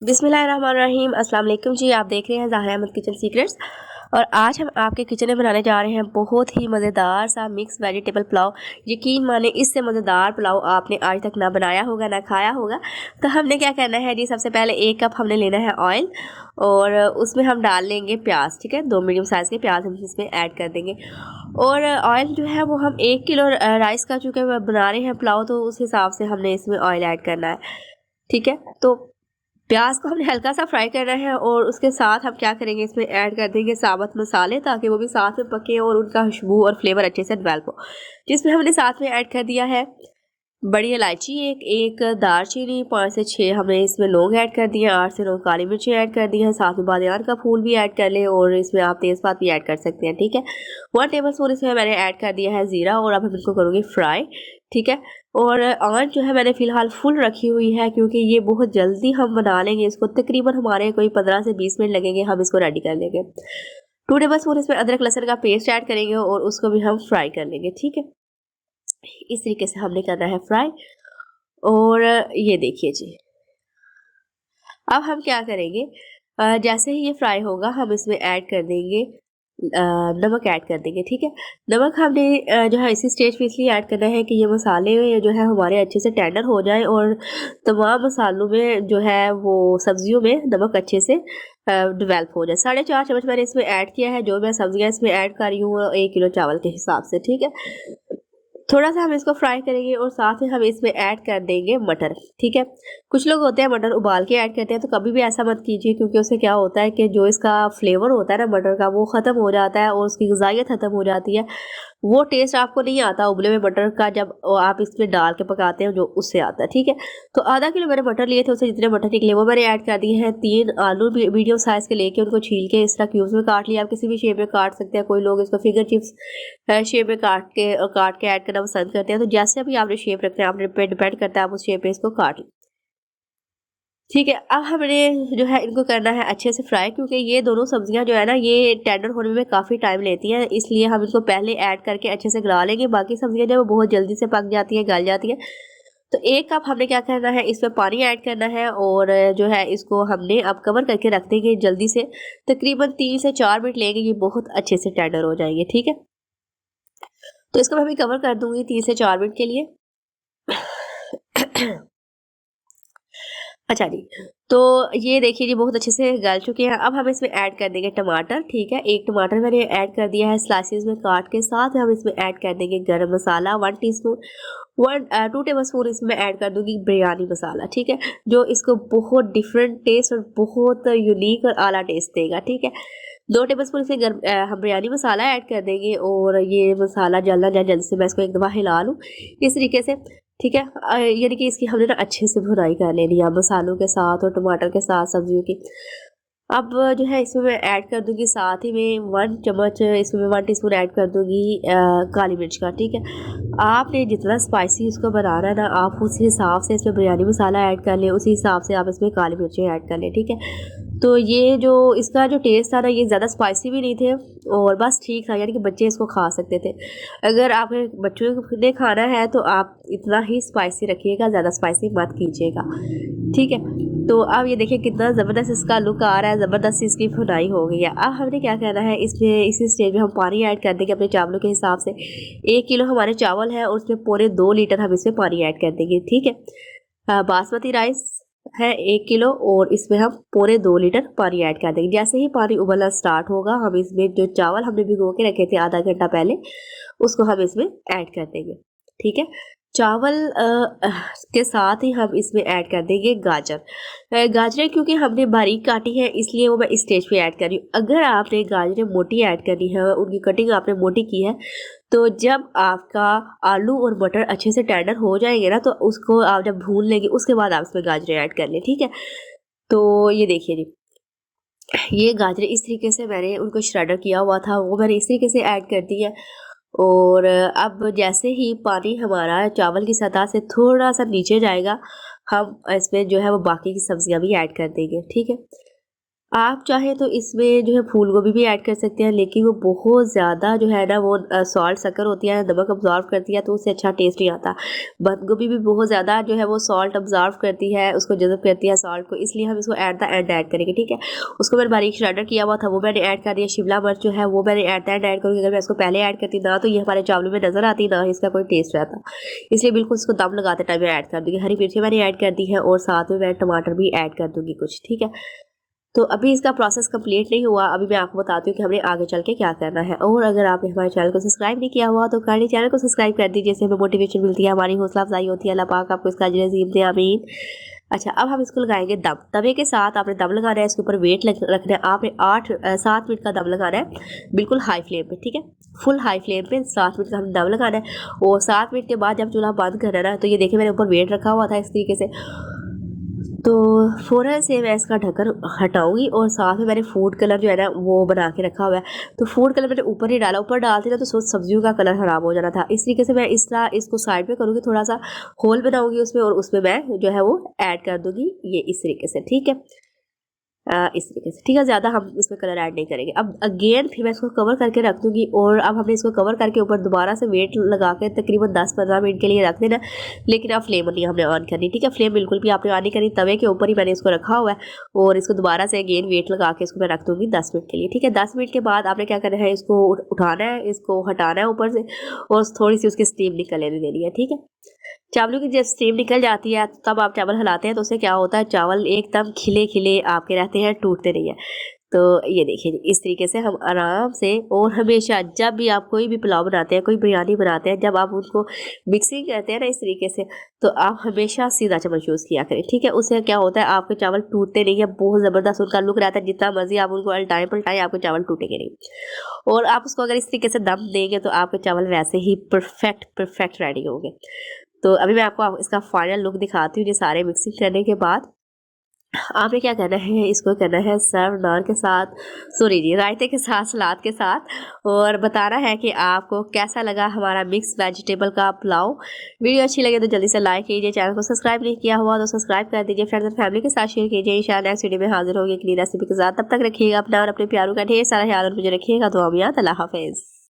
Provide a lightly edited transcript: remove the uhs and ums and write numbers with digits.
बिस्मिल्लाहिर्रहमानिर्रहीम। अस्सलाम वालेकुम जी। आप देख रहे हैं ज़ाहरा अहमद किचन सीक्रेट्स और आज हम आपके किचन में बनाने जा रहे हैं बहुत ही मज़ेदार सा मिक्स वेजिटेबल पुलाव। यकीन माने इससे मज़ेदार पुलाव आपने आज तक ना बनाया होगा ना खाया होगा। तो हमने क्या करना है जी, सबसे पहले 1 कप हमने लेना है ऑयल और उसमें हम डाल लेंगे प्याज। ठीक है, 2 मीडियम साइज़ के प्याज हम इसमें ऐड कर देंगे। और ऑयल जो है वो हम 1 किलो राइस का चूँकि बना रहे हैं पुलाव, तो उस हिसाब से हमने इसमें ऑयल ऐड करना है। ठीक है, तो प्याज को हमने हल्का सा फ्राई करना है और उसके साथ हम क्या करेंगे, इसमें ऐड कर देंगे साबुत मसाले ताकि वो भी साथ में पके और उनका खुशबू और फ्लेवर अच्छे से डेवलप हो। जिसमें हमने साथ में ऐड कर दिया है बड़ी इलायची एक दालचीनी, 5 से 6 हमने इसमें लौंग ऐड कर दिए, 8 से 9 काली मिर्ची ऐड कर दी है, साथ में बादियान का फूल भी ऐड कर लें और इसमें आप तेज़पात भी ऐड कर सकते हैं। ठीक है, 1 टेबल स्पून इसमें मैंने ऐड कर दिया है ज़ीरा और अब हम इसको करूँगी फ्राई। ठीक है, और आंच जो है मैंने फ़िलहाल फुल रखी हुई है क्योंकि ये बहुत जल्दी हम बना लेंगे इसको, तकरीबन हमारे कोई 15 से 20 मिनट लगेंगे हम इसको रेडी कर लेंगे। 2 टेबल स्पून इसमें अदरक लहसुन का पेस्ट ऐड करेंगे और उसको भी हम फ्राई कर लेंगे। ठीक है, इस तरीके से हमने करना है फ्राई। और ये देखिए जी, अब हम क्या करेंगे, जैसे ही ये फ्राई होगा हम इसमें ऐड कर देंगे नमक ऐड कर देंगे। ठीक है, नमक हमने जो है इसी स्टेज पे इसलिए ऐड करना है कि ये मसाले जो है हमारे अच्छे से टेंडर हो जाए और तमाम मसालों में जो है वो सब्जियों में नमक अच्छे से डेवलप हो जाए। 4.5 चम्मच मैंने इसमें ऐड किया है। जो मैं सब्जियां इसमें ऐड कर रही हूँ 1 किलो चावल के हिसाब से। ठीक है, थोड़ा सा हम इसको फ्राई करेंगे और साथ में हम इसमें ऐड कर देंगे मटर। ठीक है, कुछ लोग होते हैं मटर उबाल के ऐड करते हैं, तो कभी भी ऐसा मत कीजिए क्योंकि उससे क्या होता है कि जो इसका फ्लेवर होता है ना मटर का, वो ख़त्म हो जाता है और उसकी ग़िज़ाइयत ख़त्म हो जाती है। वो टेस्ट आपको नहीं आता उबले हुए मटर का जब आप इसमें डाल के पकाते हैं, जो उससे आता है। ठीक है, तो आधा किलो मैंने मटर लिए थे, उससे जितने मटर निकले वो मैंने ऐड कर दिए हैं। 3 आलू मीडियम साइज़ के लेके उनको छील के इस तरह क्यूब्स में काट लिया। आप किसी भी शेप में काट सकते हैं, कोई लोग इसको फिंगर चिप्स शेप में काट के ऐड करना पसंद करते हैं। तो जैसे भी आपने शेप रखना है, आपने पे डिपेंड करता है, आप उस शेप में इसको काट लें। ठीक है, अब हमने जो है इनको करना है अच्छे से फ्राई क्योंकि ये दोनों सब्जियां जो है ना ये टेंडर होने में काफ़ी टाइम लेती हैं, इसलिए हम इसको पहले ऐड करके अच्छे से गला लेंगे। बाकी सब्जियां जो है वो बहुत जल्दी से पक जाती हैं, गल जाती हैं। तो 1 कप हमने क्या करना है, इसमें पानी ऐड करना है और जो है इसको हमने अब कवर करके रख देंगे जल्दी से। तकरीबन 3 से 4 मिनट लेंगे, ये बहुत अच्छे से टेंडर हो जाएंगे। ठीक है, तो इसको मैं अभी कवर कर दूंगी 3 से 4 मिनट के लिए। अच्छा जी, तो ये देखिए जी बहुत अच्छे से गल चुके हैं। अब हम इसमें ऐड कर देंगे टमाटर। ठीक है, 1 टमाटर मैंने ऐड कर दिया है स्लाइसेस में काट के। साथ हम इसमें ऐड कर देंगे गरम मसाला 1 टीस्पून, 2 टेबल स्पून इसमें ऐड कर दूंगी बिरयानी मसाला। ठीक है, जो इसको बहुत डिफरेंट टेस्ट और बहुत यूनिक और आला टेस्ट देगा। ठीक है, 2 टेबल स्पून इसमें हम बिरयानी मसाला ऐड कर देंगे और ये मसाला जलना जाए जल्द से मैं इसको एक दफ़ा हिला लूँ इस तरीके से। ठीक है, यानी कि इसकी हमने ना अच्छे से भुनाई कर लेनी है मसालों के साथ और टमाटर के साथ सब्जियों की। अब जो है इसमें मैं ऐड कर दूंगी साथ ही में 1 चम्मच, इसमें 1 टीस्पून ऐड कर दूंगी काली मिर्च का। ठीक है, आपने जितना स्पाइसी इसको बनाना है ना, आप उस हिसाब से इसमें बिरयानी मसाला ऐड कर लें, उसी हिसाब से आप इसमें काली मिर्चें ऐड कर लें। ठीक है, तो ये जो इसका जो टेस्ट था ना, ये ज़्यादा स्पाइसी भी नहीं थे और बस ठीक था, यानी कि बच्चे इसको खा सकते थे। अगर आपके बच्चों ने खाना है तो आप इतना ही स्पाइसी रखिएगा, ज़्यादा स्पाइसी मत कीजिएगा। ठीक है, तो अब ये देखिए कितना ज़बरदस्त इसका लुक आ रहा है, ज़बरदस्त इसकी भुनाई हो गई है। अब हमने क्या करना है, इसमें इसी स्टेज में हम पानी ऐड कर देंगे अपने चावलों के हिसाब से। 1 किलो हमारे चावल है और उसमें पौने 2 लीटर हम इसमें पानी ऐड कर देंगे। ठीक है, बासमती राइस है 1 किलो और इसमें हम पौने 2 लीटर पानी ऐड कर देंगे। जैसे ही पानी उबलना स्टार्ट होगा, हम इसमें जो चावल हमने भिगो के रखे थे आधा घंटा पहले, उसको हम इसमें ऐड कर देंगे। ठीक है, चावल के साथ ही हम इसमें ऐड कर देंगे गाजर। गाजरें क्योंकि हमने बारीक काटी है इसलिए वो मैं इस स्टेज पे ऐड कर रही हूँ। अगर आपने गाजरें मोटी ऐड करनी है, उनकी कटिंग आपने मोटी की है, तो जब आपका आलू और मटर अच्छे से टेंडर हो जाएंगे ना, तो उसको आप जब भून लेंगे उसके बाद आप इसमें गाजरें ऐड कर लें। ठीक है, तो ये देखिए जी, ये गाजरें इस तरीके से मैंने उनको श्रेडर किया हुआ था, वो मैंने इस तरीके से ऐड कर दी है। और अब जैसे ही पानी हमारा चावल की सतह से थोड़ा सा नीचे जाएगा, हम इसमें जो है वो बाकी की सब्जियां भी ऐड कर देंगे। ठीक है, आप चाहें तो इसमें जो है फूल गोभी भी ऐड कर सकते हैं, लेकिन वो बहुत ज़्यादा जो है ना वो सॉल्ट शक्कर होती है, नमक अब्जॉर्व करती है, तो उससे अच्छा टेस्ट नहीं आता। बंद गोभी भी बहुत ज़्यादा जो है वो सॉल्ट अब्जॉर्व करती है, उसको जज़ब करती है सॉल्ट को, इसलिए हम इसको एट द एंड ऐड करेंगे, ठीक है। उसको मैंने बारीक श्रेडर किया हुआ था, वो मैंने ऐड कर दिया। शिमला मिर्च जो है वो मैंने एट द एंड ऐड करूँगी। अगर मैं इसको पहले ऐड करती ना तो ये हमारे चावलों में नज़र आती, ना इसका कोई टेस्ट रहता, इसलिए बिल्कुल इसको दम लगाते टाइम मैं ऐड कर दूँगी। हरी मिर्ची मैंने ऐड कर दी है और साथ में मैं टमाटर भी ऐड कर दूँगी कुछ, ठीक है। तो अभी इसका प्रोसेस कंप्लीट नहीं हुआ, अभी मैं आपको बताती हूँ कि हमने आगे चल के क्या करना है। और अगर आपने हमारे चैनल को सब्सक्राइब नहीं किया हुआ तो काइंडली चैनल को सब्सक्राइब कर दीजिए, इससे हमें मोटिवेशन मिलती है, हमारी हौसला अफजाई होती है। अल्लाह पाक आपको इसका अजर अज़ीम दे, आमीन। अच्छा, अब हम इसको लगाएंगे दम। तवे के साथ आपने दम लगाना है, इसके ऊपर वेट रखना है आपने 7 मिनट का दम लगाना है, बिल्कुल हाई फ्लेम पे, ठीक है। फुल हाई फ्लेम पे 7 मिनट का हम दम लगाना है। और 7 मिनट के बाद जब चूल्हा बंद करना है ना, तो ये देखिए मैंने ऊपर वेट रखा हुआ था इस तरीके से, तो फ़ौरन से मैं इसका ढक्कन हटाऊंगी। और साथ में मैंने फूड कलर जो है ना वो बना के रखा हुआ है, तो फूड कलर मैंने ऊपर ही डाला, ऊपर डालती ना तो सब्जियों का कलर ख़राब हो जाना था। इस तरीके से मैं इस तरह इसको साइड पे करूँगी, थोड़ा सा होल बनाऊंगी उसमें, और उसमें मैं जो है वो ऐड कर दूँगी ये इस तरीके से, ठीक है। इस तरीके से, ठीक है। ज़्यादा हम इसमें कलर ऐड नहीं करेंगे। अब अगेन फिर मैं इसको कवर करके रख दूँगी। और अब हमने इसको कवर करके ऊपर दोबारा से वेट लगा के तकरीबन 10-15 मिनट के लिए रख देना, लेकिन अब फ्लेम नहीं हमने ऑन करनी, ठीक है। फ्लेम बिल्कुल भी आपने ऑन नहीं करनी, तवे के ऊपर ही मैंने इसको रखा हुआ है। और इसको दोबारा से अगेन वेट लगा के इसको मैं रख दूँगी 10 मिनट के लिए, ठीक है। 10 मिनट के बाद आपने क्या करना है, इसको उठाना है, इसको हटाना है ऊपर से, और थोड़ी सी उसकी स्टीम निकल लेने देनी है, ठीक है। चावलों की जब स्टीम निकल जाती है तब आप चावल हिलाते हैं, तो उससे क्या होता है, चावल एकदम खिले खिले आपके रहते हैं, टूटते नहीं है। तो ये देखिए इस तरीके से हम आराम से, और हमेशा जब भी आप कोई भी पुलाव बनाते हैं, कोई बिरयानी बनाते हैं, जब आप उनको मिक्सिंग करते हैं ना इस तरीके से, तो आप हमेशा सीधा चम्मच यूज़ किया करें, ठीक है। उससे क्या होता है, आपके चावल टूटते नहीं है, बहुत ज़बरदस्त उनका लुक रहता है। जितना मर्जी आप उनको अलटाएं पलटाएं, आपके चावल टूटेंगे नहीं। और आप उसको अगर इस तरीके से दम देंगे तो आपके चावल वैसे ही परफेक्ट रेडी होंगे। तो अभी मैं आपको इसका फाइनल लुक दिखाती हूँ। ये सारे मिक्सिंग करने के बाद आपने क्या करना है, इसको करना है सर्व नान के साथ, सॉरी जी रायते के साथ, सलाद के साथ। और बताना है कि आपको कैसा लगा हमारा मिक्स वेजिटेबल का पुलाव। वीडियो अच्छी लगे तो जल्दी से लाइक कीजिए, चैनल को सब्सक्राइब नहीं किया हुआ तो सब्सक्राइब कर दीजिए, फ्रेंड्स एंड फैमिली के साथ शेयर कीजिए। इंशाल्लाह नेक्स्ट वीडियो में हाजिर होगी एक नई रेसिपी के साथ। तब तक रखिएगा अपना और अपने प्यारों का ढेर सारा ख्याल, और मुझे रखिएगा। तो हम याद, अल्लाह हाफिज़।